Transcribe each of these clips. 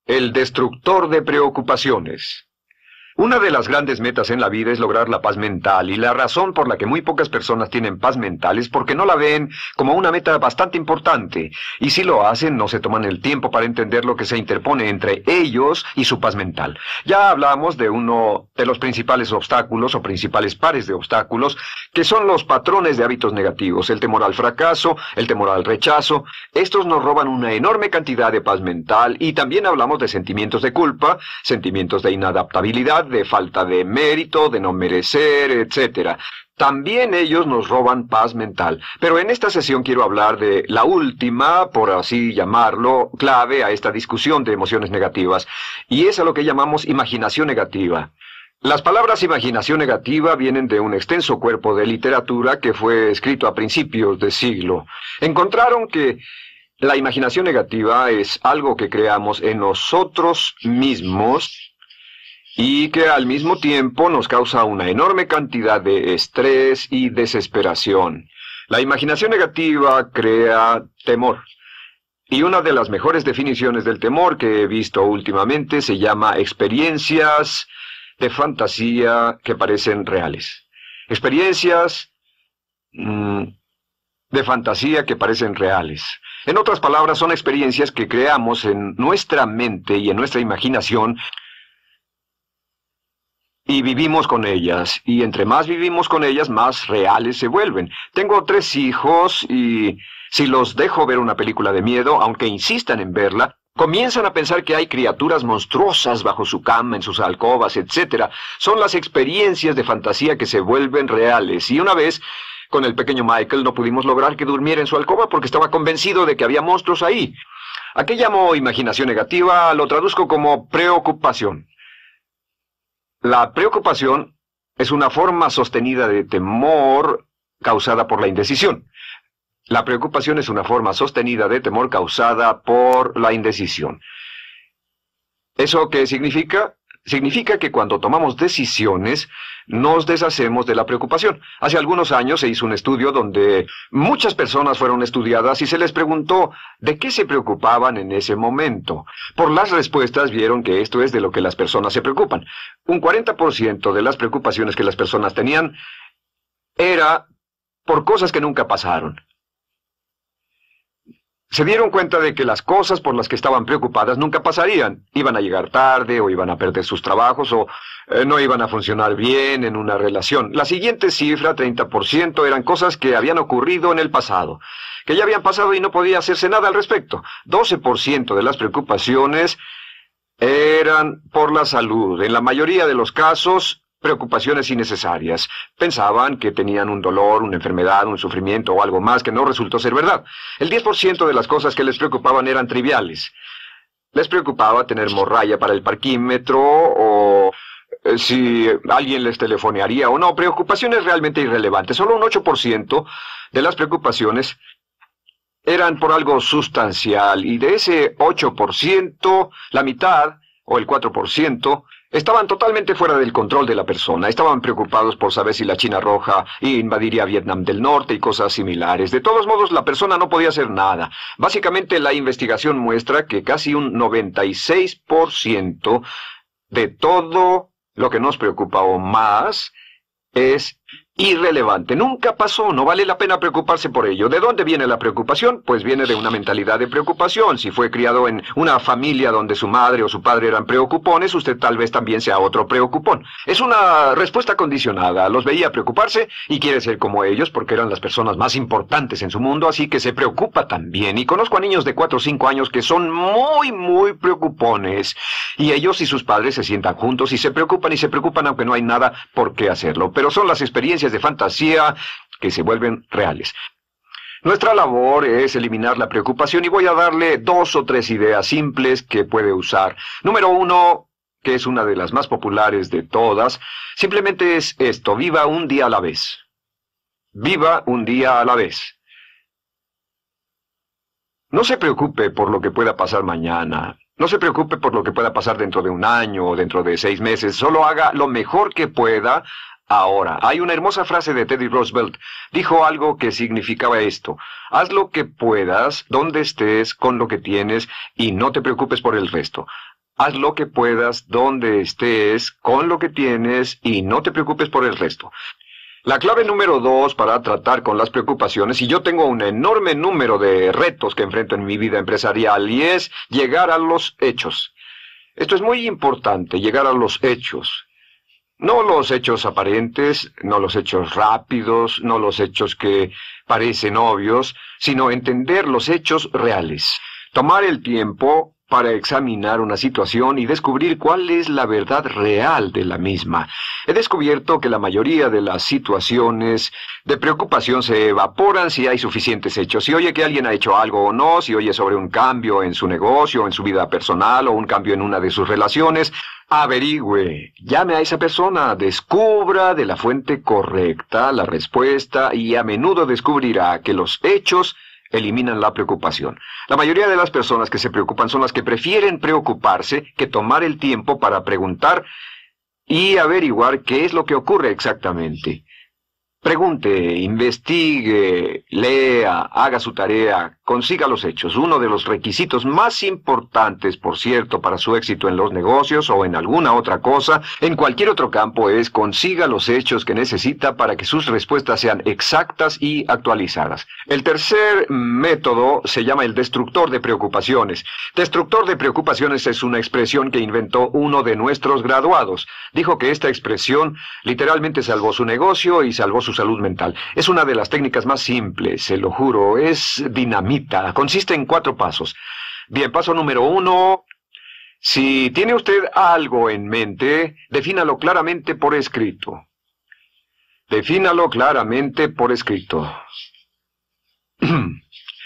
El destructor de preocupaciones. Una de las grandes metas en la vida es lograr la paz mental, y la razón por la que muy pocas personas tienen paz mental es porque no la ven como una meta bastante importante, y si lo hacen no se toman el tiempo para entender lo que se interpone entre ellos y su paz mental. Ya hablamos de uno de los principales obstáculos o principales pares de obstáculos, que son los patrones de hábitos negativos, el temor al fracaso, el temor al rechazo. Estos nos roban una enorme cantidad de paz mental, y también hablamos de sentimientos de culpa, sentimientos de inadaptabilidad, de falta de mérito, de no merecer, etc. También ellos nos roban paz mental. Pero en esta sesión quiero hablar de la última, por así llamarlo, clave a esta discusión de emociones negativas, y es a lo que llamamos imaginación negativa. Las palabras imaginación negativa vienen de un extenso cuerpo de literatura que fue escrito a principios de siglo. Encontraron que la imaginación negativa es algo que creamos en nosotros mismos y que al mismo tiempo nos causa una enorme cantidad de estrés y desesperación. La imaginación negativa crea temor. Y una de las mejores definiciones del temor que he visto últimamente se llama experiencias de fantasía que parecen reales. Experiencias de fantasía que parecen reales. En otras palabras, son experiencias que creamos en nuestra mente y en nuestra imaginación, y vivimos con ellas, y entre más vivimos con ellas, más reales se vuelven. Tengo 3 hijos, y si los dejo ver una película de miedo, aunque insistan en verla, comienzan a pensar que hay criaturas monstruosas bajo su cama, en sus alcobas, etc. Son las experiencias de fantasía que se vuelven reales, y una vez, con el pequeño Michael, no pudimos lograr que durmiera en su alcoba porque estaba convencido de que había monstruos ahí. ¿A qué llamo imaginación negativa? Lo traduzco como preocupación. La preocupación es una forma sostenida de temor causada por la indecisión. La preocupación es una forma sostenida de temor causada por la indecisión. ¿Eso qué significa? Significa que cuando tomamos decisiones, nos deshacemos de la preocupación. Hace algunos años se hizo un estudio donde muchas personas fueron estudiadas y se les preguntó de qué se preocupaban en ese momento. Por las respuestas vieron que esto es de lo que las personas se preocupan. Un 40% de las preocupaciones que las personas tenían era por cosas que nunca pasaron. Se dieron cuenta de que las cosas por las que estaban preocupadas nunca pasarían. Iban a llegar tarde, o iban a perder sus trabajos, o no iban a funcionar bien en una relación. La siguiente cifra, 30%, eran cosas que habían ocurrido en el pasado, que ya habían pasado y no podía hacerse nada al respecto. 12% de las preocupaciones eran por la salud. En la mayoría de los casos, preocupaciones innecesarias. Pensaban que tenían un dolor, una enfermedad, un sufrimiento o algo más que no resultó ser verdad. El 10% de las cosas que les preocupaban eran triviales. Les preocupaba tener morralla para el parquímetro, o si alguien les telefonearía o no. Preocupaciones realmente irrelevantes. Solo un 8% de las preocupaciones eran por algo sustancial, y de ese 8%, la mitad, o el 4%, estaban totalmente fuera del control de la persona. Estaban preocupados por saber si la China Roja invadiría Vietnam del Norte y cosas similares. De todos modos, la persona no podía hacer nada. Básicamente, la investigación muestra que casi un 96% de todo lo que nos preocupa o más es irrelevante. Nunca pasó, no vale la pena preocuparse por ello. ¿De dónde viene la preocupación? Pues viene de una mentalidad de preocupación. Si fue criado en una familia donde su madre o su padre eran preocupones, usted tal vez también sea otro preocupón. Es una respuesta condicionada. Los veía preocuparse y quiere ser como ellos porque eran las personas más importantes en su mundo, así que se preocupa también. Y conozco a niños de 4 o 5 años que son muy preocupones. Y ellos y sus padres se sientan juntos y se preocupan aunque no hay nada por qué hacerlo. Pero son las experiencias de fantasía que se vuelven reales. Nuestra labor es eliminar la preocupación, y voy a darle 2 o 3 ideas simples que puede usar. Número 1, que es una de las más populares de todas, simplemente es esto: viva un día a la vez. Viva un día a la vez. No se preocupe por lo que pueda pasar mañana. No se preocupe por lo que pueda pasar dentro de un año o dentro de 6 meses. Solo haga lo mejor que pueda ahora. Hay una hermosa frase de Teddy Roosevelt. Dijo algo que significaba esto: haz lo que puedas, donde estés, con lo que tienes, y no te preocupes por el resto. Haz lo que puedas, donde estés, con lo que tienes y no te preocupes por el resto. La clave número 2 para tratar con las preocupaciones, y yo tengo un enorme número de retos que enfrento en mi vida empresarial, y es llegar a los hechos. Esto es muy importante, llegar a los hechos. No los hechos aparentes, no los hechos rápidos, no los hechos que parecen obvios, sino entender los hechos reales. Tomar el tiempo para examinar una situación y descubrir cuál es la verdad real de la misma. He descubierto que la mayoría de las situaciones de preocupación se evaporan si hay suficientes hechos. Si oye que alguien ha hecho algo o no, si oye sobre un cambio en su negocio, en su vida personal o un cambio en una de sus relaciones, averigüe, llame a esa persona, descubra de la fuente correcta la respuesta y a menudo descubrirá que los hechos eliminan la preocupación. La mayoría de las personas que se preocupan son las que prefieren preocuparse que tomar el tiempo para preguntar y averiguar qué es lo que ocurre exactamente. Pregunte, investigue, lea, haga su tarea, consiga los hechos. Uno de los requisitos más importantes, por cierto, para su éxito en los negocios o en alguna otra cosa, en cualquier otro campo, es consiga los hechos que necesita para que sus respuestas sean exactas y actualizadas. El tercer método se llama el destructor de preocupaciones. Destructor de preocupaciones es una expresión que inventó uno de nuestros graduados. Dijo que esta expresión literalmente salvó su negocio y salvó su salud mental. Es una de las técnicas más simples, se lo juro, es dinamita. Consiste en 4 pasos. Bien, paso número 1. Si tiene usted algo en mente, defínalo claramente por escrito. Defínalo claramente por escrito.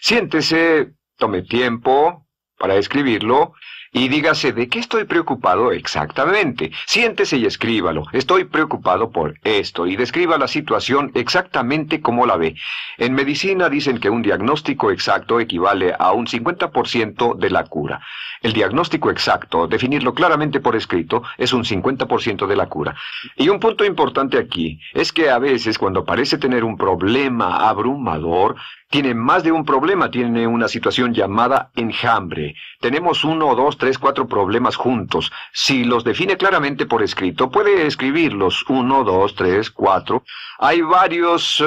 Siéntese, tome tiempo para escribirlo y dígase de qué estoy preocupado exactamente. Siéntese y escríbalo. Estoy preocupado por esto y describa la situación exactamente como la ve. En medicina dicen que un diagnóstico exacto equivale a un 50% de la cura. El diagnóstico exacto, definirlo claramente por escrito, es un 50% de la cura. Y un punto importante aquí es que a veces cuando parece tener un problema abrumador, tiene más de un problema, tiene una situación llamada enjambre. Tenemos 1, 2, 3, 4 problemas juntos. Si los define claramente por escrito, puede escribirlos 1, 2, 3, 4. Hay varios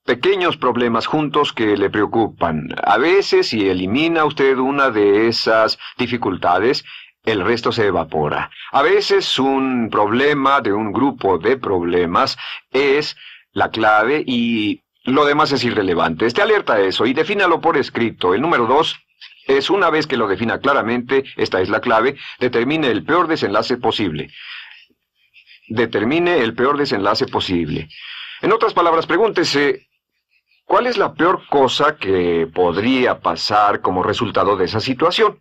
pequeños problemas juntos que le preocupan. A veces, si elimina usted una de esas dificultades, el resto se evapora. A veces un problema de un grupo de problemas es la clave y lo demás es irrelevante. Esté alerta a eso y defínalo por escrito. El número 2 es, una vez que lo defina claramente, esta es la clave, determine el peor desenlace posible. Determine el peor desenlace posible. En otras palabras, pregúntese, ¿cuál es la peor cosa que podría pasar como resultado de esa situación?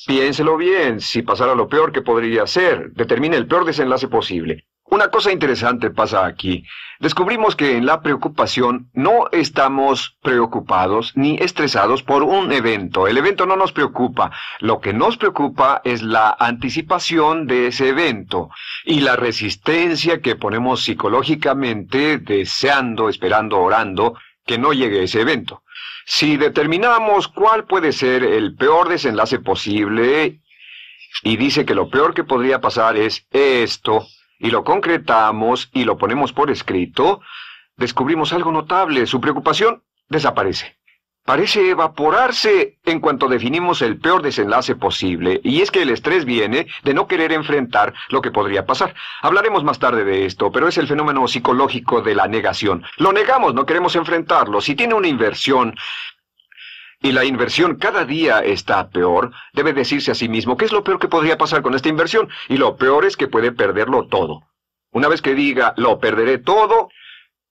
Piénselo bien, si pasara lo peor que podría ser, determine el peor desenlace posible. Una cosa interesante pasa aquí. Descubrimos que en la preocupación no estamos preocupados ni estresados por un evento. El evento no nos preocupa. Lo que nos preocupa es la anticipación de ese evento y la resistencia que ponemos psicológicamente deseando, esperando, orando que no llegue ese evento. Si determinamos cuál puede ser el peor desenlace posible y dice que lo peor que podría pasar es esto, y lo concretamos y lo ponemos por escrito, descubrimos algo notable. Su preocupación desaparece. Parece evaporarse en cuanto definimos el peor desenlace posible, y es que el estrés viene de no querer enfrentar lo que podría pasar. Hablaremos más tarde de esto, pero es el fenómeno psicológico de la negación. Lo negamos, no queremos enfrentarlo. Si tiene una inversión y la inversión cada día está peor, debe decirse a sí mismo, ¿qué es lo peor que podría pasar con esta inversión? Y lo peor es que puede perderlo todo. Una vez que diga, lo perderé todo,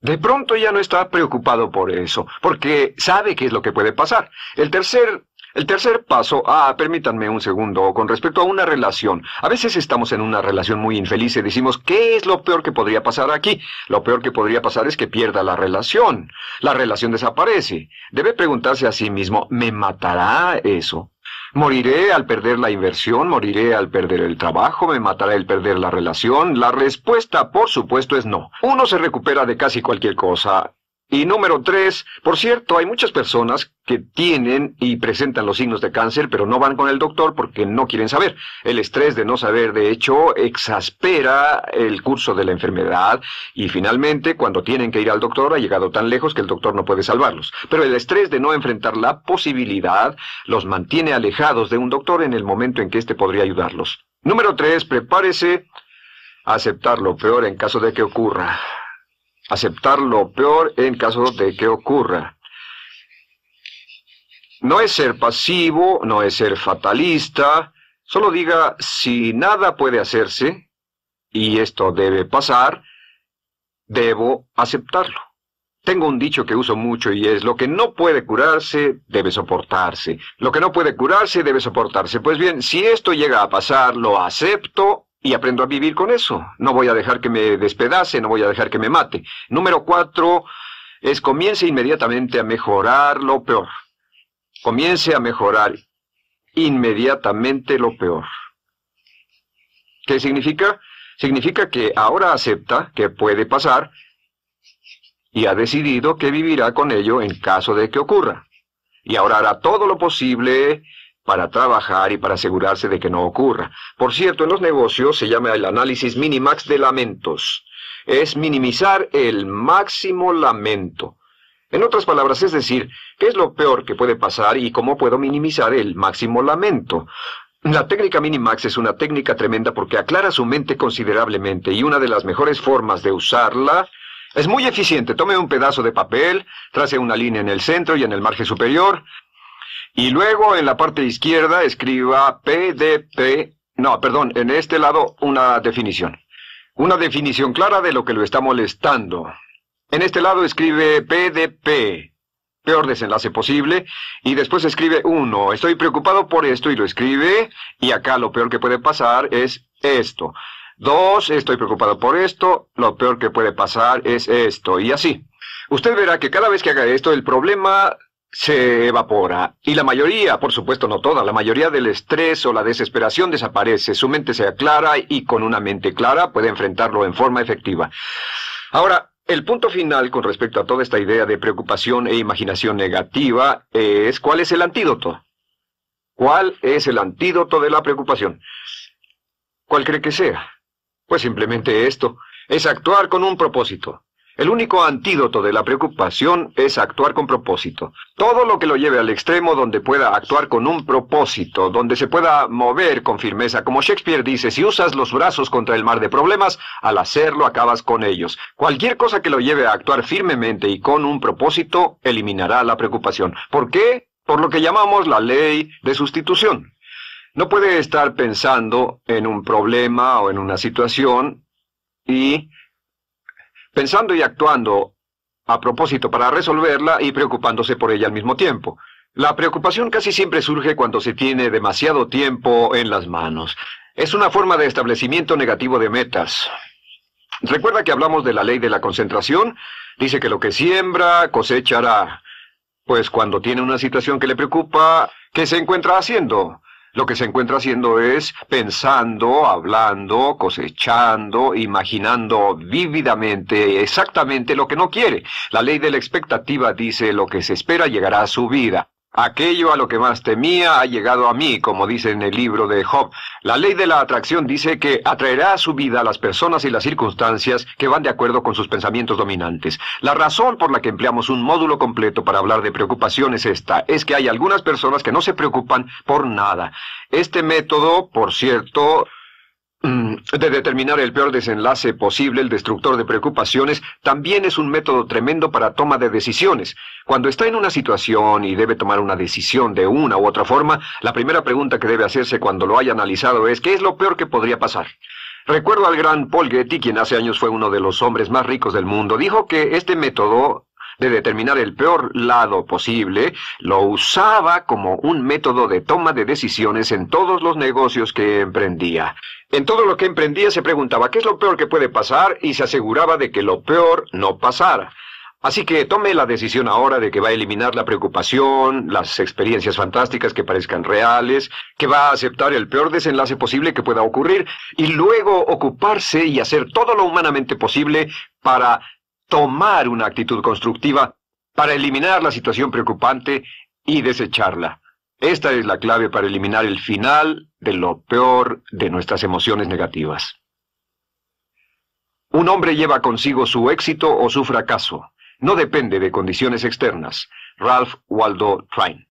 de pronto ya no está preocupado por eso, porque sabe qué es lo que puede pasar. El tercer paso, permítanme un segundo, con respecto a una relación. A veces estamos en una relación muy infeliz y decimos, ¿qué es lo peor que podría pasar aquí? Lo peor que podría pasar es que pierda la relación. La relación desaparece. Debe preguntarse a sí mismo, ¿me matará eso? ¿Moriré al perder la inversión? ¿Moriré al perder el trabajo? ¿Me matará el perder la relación? La respuesta, por supuesto, es no. Uno se recupera de casi cualquier cosa. Y número 3, por cierto, hay muchas personas que tienen y presentan los signos de cáncer, pero no van con el doctor porque no quieren saber. El estrés de no saber, de hecho, exaspera el curso de la enfermedad y finalmente, cuando tienen que ir al doctor, ha llegado tan lejos que el doctor no puede salvarlos. Pero el estrés de no enfrentar la posibilidad los mantiene alejados de un doctor en el momento en que éste podría ayudarlos. Número 3, prepárese a aceptar lo peor en caso de que ocurra. Aceptar lo peor en caso de que ocurra. No es ser pasivo, no es ser fatalista. Solo diga, si nada puede hacerse, y esto debe pasar, debo aceptarlo. Tengo un dicho que uso mucho y es, lo que no puede curarse, debe soportarse. Lo que no puede curarse, debe soportarse. Pues bien, si esto llega a pasar, lo acepto y aprendo a vivir con eso. No voy a dejar que me despedace, no voy a dejar que me mate. Número 4 es comience inmediatamente a mejorar lo peor. Comience a mejorar inmediatamente lo peor. ¿Qué significa? Significa que ahora acepta que puede pasar y ha decidido que vivirá con ello en caso de que ocurra. Y ahora hará todo lo posible para trabajar y para asegurarse de que no ocurra. Por cierto, en los negocios se llama el análisis minimax de lamentos. Es minimizar el máximo lamento. En otras palabras, es decir, ¿qué es lo peor que puede pasar y cómo puedo minimizar el máximo lamento? La técnica Minimax es una técnica tremenda porque aclara su mente considerablemente y una de las mejores formas de usarla es muy eficiente. Tome un pedazo de papel, trace una línea en el centro y en el margen superior y luego en la parte izquierda escriba en este lado una definición. Una definición clara de lo que lo está molestando. En este lado escribe PDP, peor desenlace posible, y después escribe 1, estoy preocupado por esto, y lo escribe, y acá lo peor que puede pasar es esto. 2, estoy preocupado por esto, lo peor que puede pasar es esto, y así. Usted verá que cada vez que haga esto, el problema se evapora, y la mayoría, por supuesto no toda, la mayoría del estrés o la desesperación desaparece, su mente se aclara, y con una mente clara puede enfrentarlo en forma efectiva. Ahora, el punto final con respecto a toda esta idea de preocupación e imaginación negativa es ¿cuál es el antídoto? ¿Cuál es el antídoto de la preocupación? ¿Cuál cree que sea? Pues simplemente esto, es actuar con un propósito. El único antídoto de la preocupación es actuar con propósito. Todo lo que lo lleve al extremo donde pueda actuar con un propósito, donde se pueda mover con firmeza. Como Shakespeare dice, si usas los brazos contra el mar de problemas, al hacerlo acabas con ellos. Cualquier cosa que lo lleve a actuar firmemente y con un propósito, eliminará la preocupación. ¿Por qué? Por lo que llamamos la ley de sustitución. No puede estar pensando en un problema o en una situación y pensando y actuando a propósito para resolverla y preocupándose por ella al mismo tiempo. La preocupación casi siempre surge cuando se tiene demasiado tiempo en las manos. Es una forma de establecimiento negativo de metas. ¿Recuerda que hablamos de la ley de la concentración? Dice que lo que siembra, cosechará. Pues cuando tiene una situación que le preocupa, ¿qué se encuentra haciendo? Lo que se encuentra haciendo es pensando, hablando, cosechando, imaginando vívidamente exactamente lo que no quiere. La ley de la expectativa dice lo que se espera llegará a su vida. Aquello a lo que más temía ha llegado a mí, como dice en el libro de Job. La ley de la atracción dice que atraerá a su vida a las personas y las circunstancias que van de acuerdo con sus pensamientos dominantes. La razón por la que empleamos un módulo completo para hablar de preocupación es esta, es que hay algunas personas que no se preocupan por nada. Este método, por cierto, de determinar el peor desenlace posible, el destructor de preocupaciones, también es un método tremendo para toma de decisiones. Cuando está en una situación y debe tomar una decisión de una u otra forma, la primera pregunta que debe hacerse cuando lo haya analizado es ¿qué es lo peor que podría pasar? Recuerdo al gran Paul Getty, quien hace años fue uno de los hombres más ricos del mundo, dijo que este método de determinar el peor lado posible, lo usaba como un método de toma de decisiones en todos los negocios que emprendía. En todo lo que emprendía se preguntaba ¿qué es lo peor que puede pasar? Y se aseguraba de que lo peor no pasara. Así que tome la decisión ahora de que va a eliminar la preocupación, las experiencias fantásticas que parezcan reales, que va a aceptar el peor desenlace posible que pueda ocurrir, y luego ocuparse y hacer todo lo humanamente posible para tomar una actitud constructiva para eliminar la situación preocupante y desecharla. Esta es la clave para eliminar el final de lo peor de nuestras emociones negativas. Un hombre lleva consigo su éxito o su fracaso. No depende de condiciones externas. Ralph Waldo Trine.